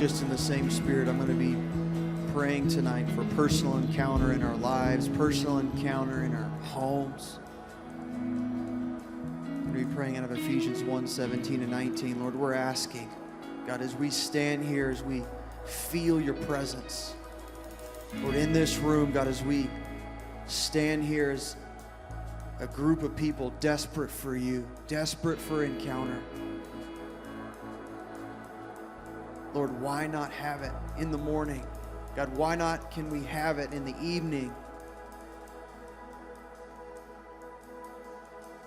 just in the same spirit, I'm going to be praying tonight for personal encounter in our lives, personal encounter in our homes. I'm going to be praying out of Ephesians 1:17 and 19. Lord, we're asking, God, as we stand here, as we feel your presence, Lord, in this room, God, as we stand here as a group of people desperate for you, desperate for encounter. Lord, why not have it in the morning? God, why not can we have it in the evening?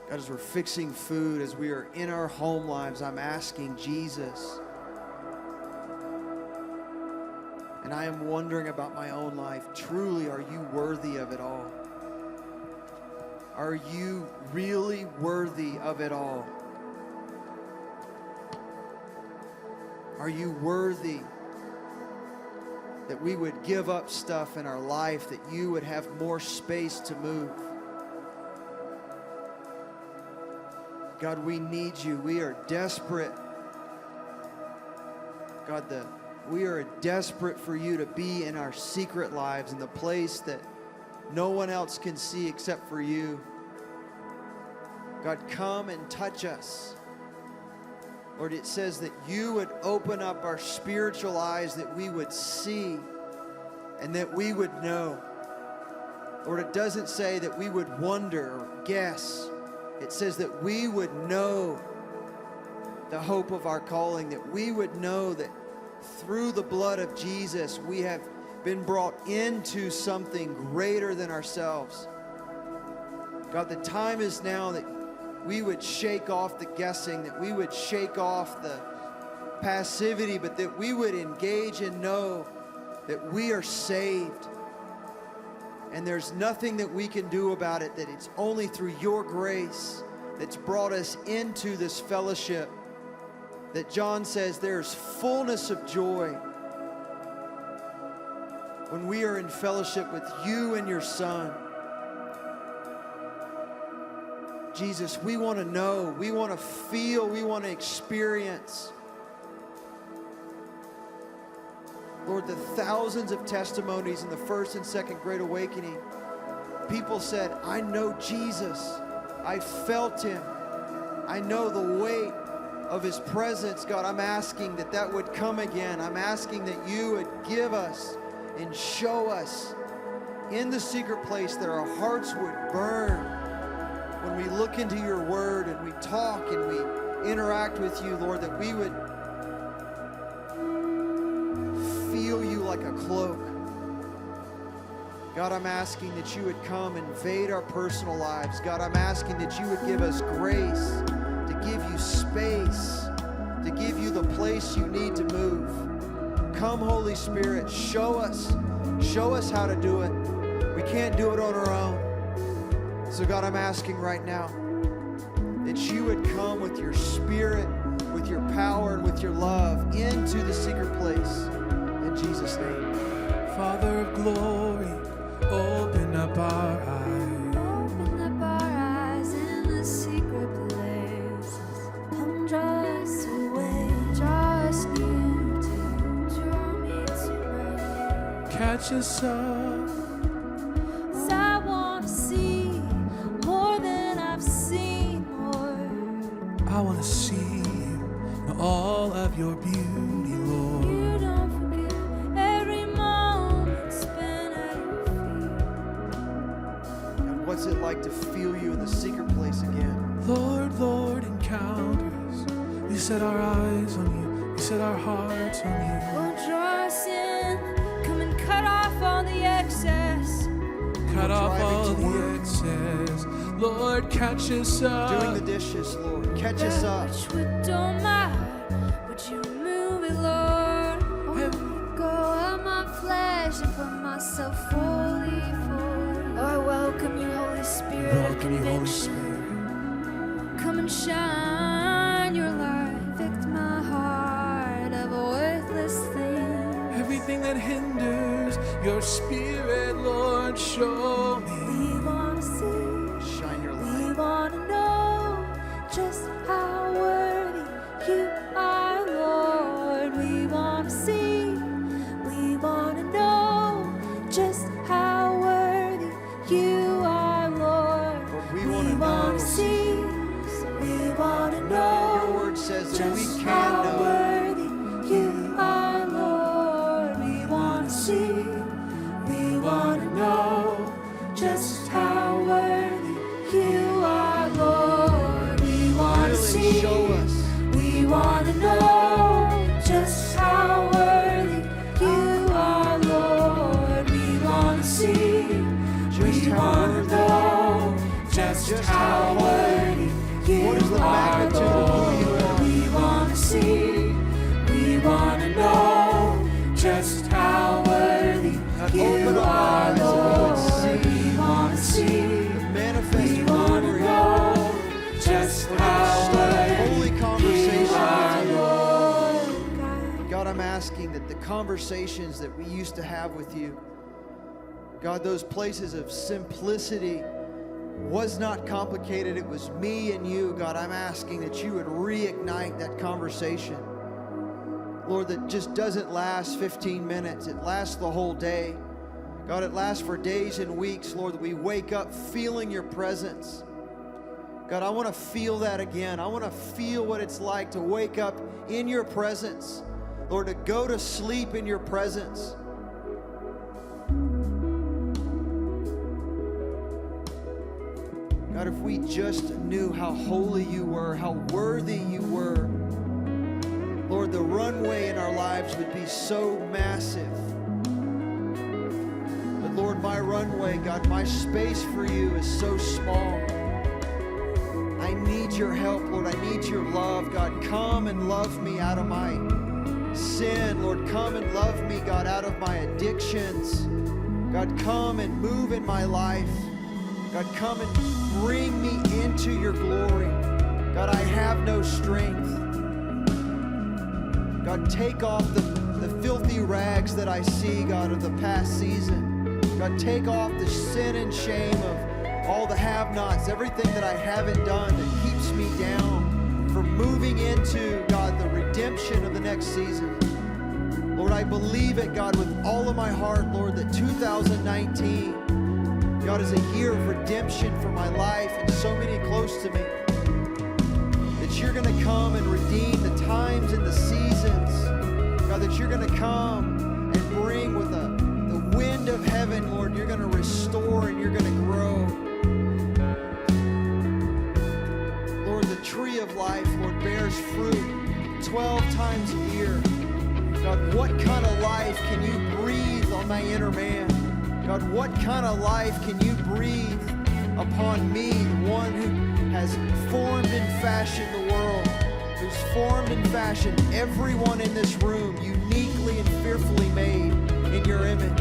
God, as we're fixing food, as we are in our home lives, I'm asking Jesus. And I am wondering about my own life. Truly, are you worthy of it all? Are you really worthy of it all? Are you worthy that we would give up stuff in our life, that you would have more space to move? God, we need you. We are desperate. God, we are desperate for you to be in our secret lives, in the place that no one else can see except for you. God, come and touch us. Lord, it says that you would open up our spiritual eyes, that we would see and that we would know. Lord, it doesn't say that we would wonder or guess. It says that we would know the hope of our calling, that we would know that through the blood of Jesus, we have been brought into something greater than ourselves. God, the time is now that we would shake off the guessing, that we would shake off the passivity, but that we would engage and know that we are saved. And there's nothing that we can do about it, that it's only through your grace that's brought us into this fellowship. That John says there's fullness of joy when we are in fellowship with you and your Son. Jesus, we want to know, we want to feel, we want to experience. Lord, the thousands of testimonies in the first and second Great Awakening, people said, I know Jesus. I felt him. I know the weight of his presence. God, I'm asking that that would come again. I'm asking that you would give us and show us in the secret place that our hearts would burn when we look into your word and we talk and we interact with you, Lord, that we would feel you like a cloak. God, I'm asking that you would come and invade our personal lives. God, I'm asking that you would give us grace, to give you space, to give you the place you need to move. Come, Holy Spirit, show us how to do it. We can't do it on our own. So God, I'm asking right now that you would come with your spirit, with your power, and with your love into the secret place. In Jesus' name. Father of glory, open up our eyes. Open up our eyes in the secret place. Come draw us away, draw us near to you, draw me to right here. Catch us up. 'Cause I want to see more than I've seen, Lord. I want to see in all of your beauty, Lord. You don't forget every moment spent at your feet. God, what's it like to feel you in the secret place again? Lord, Lord, encounters. We set our eyes on you. We set our hearts on you. Oh, draw us in, come and cut off all the excess. Cut off driving all to the work. excess. Lord, catch us up. Doing the dishes, Lord. Catch us up. Which would don't matter, would you move it, Lord? Oh, go out my flesh and put myself fully forward. Oh, I welcome you, Holy Spirit. Welcome you, Holy Conviction. Spirit. Come and shine your light, convict my heart of a worthless thing. Everything that hinders your spirit, Lord, show me. We want to see, Shine your we light. want to know just how worthy you are, Lord. We want to see. you are Lord. Lord, we want to wanna know. see, we want to know. Your word says that we just can how know. worthy you are, Lord. We want to see, we want to know just how worthy you are, Lord. We want to Really see, show us. we want to know just how worthy you are, Lord. We want to see, Just we how want to worthy. know just how worthy you What is the are, magnitude of who you Lord. are? We want to see, we want to know just how worthy God, you open our are, eyes Lord. that we would see We want to see, Manifest we your want to glory. know just Lord, how start a worthy holy you conversation are, with you. Lord. God. God, I'm asking that the conversations that we used to have with you, God, those places of simplicity was not complicated. It was me and you. God, I'm asking that you would reignite that conversation. Lord, that just doesn't last 15 minutes. It lasts the whole day. God, it lasts for days and weeks, Lord, that we wake up feeling your presence. God, I want to feel that again. I want to feel what it's like to wake up in your presence. Lord, to go to sleep in your presence. God, if we just knew how holy you were, how worthy you were, Lord, the runway in our lives would be so massive. But Lord, my runway, God, my space for you is so small. I need your help, Lord. I need your love. God, come and love me out of my sin. Lord, come and love me, God, out of my addictions. God, come and move in my life. God, come and bring me into your glory. God, I have no strength. God, take off the filthy rags that I see, God, of the past season. God, take off the sin and shame of all the have-nots, everything that I haven't done that keeps me down from moving into, God, the redemption of the next season. Lord, I believe it, God, with all of my heart, Lord, that 2019, God, is a year of redemption for my life and so many close to me. That you're going to come and redeem the times and the seasons. God, that you're going to come and bring with the wind of heaven, Lord, you're going to restore and you're going to grow. Lord, the tree of life, Lord, bears fruit 12 times a year. God, what kind of life can you breathe on my inner man? God, what kind of life can you breathe upon me, the one who has formed and fashioned the world, who's formed and fashioned everyone in this room uniquely and fearfully made in your image?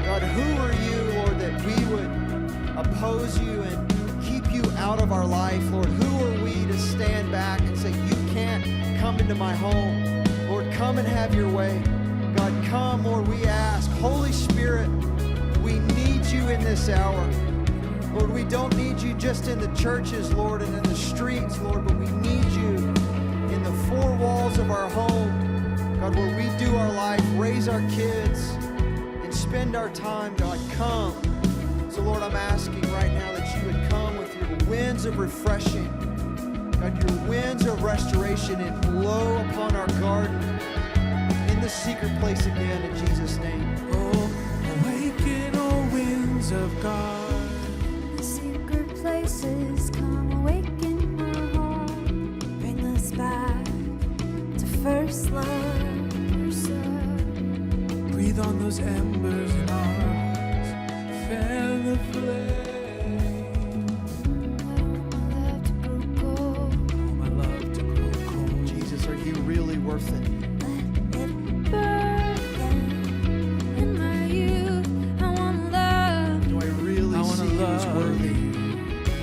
God, who are you, Lord, that we would oppose you and keep you out of our life? Lord, who are we to stand back and say, you can't come into my home? Lord, come and have your way. God, come, Lord, we ask. Holy Spirit, we need you in this hour. Lord, we don't need you just in the churches, Lord, and in the streets, Lord, but we need you in the four walls of our home. God, where we do our life, raise our kids, and spend our time. God, come. So, Lord, I'm asking right now that you would come with your winds of refreshing. God, your winds of restoration and blow upon our garden in the secret place again in Jesus' name. Oh, awaken, oh winds of God. The secret places, come awaken my home. Bring us back to first love. Breathe on those embers in our hearts. Fan the flame. Oh, my love to grow cold. Jesus, are you really worth it? Let it burn in my youth. I wanna love. Do I really I wanna see you as love worthy?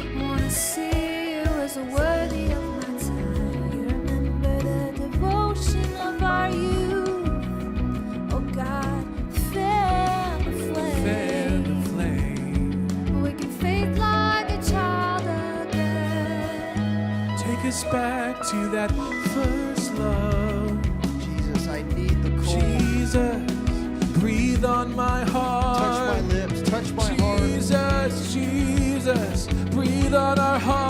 I wanna see you as worthy of my time. You remember the devotion of our youth. Oh God, fan the flame. Fan the flame. Awaken faith like a child again. Take us back to that first love. Jesus, I need the cold. Jesus, breathe on my heart. Touch my lips, touch my heart. Jesus, on our hearts.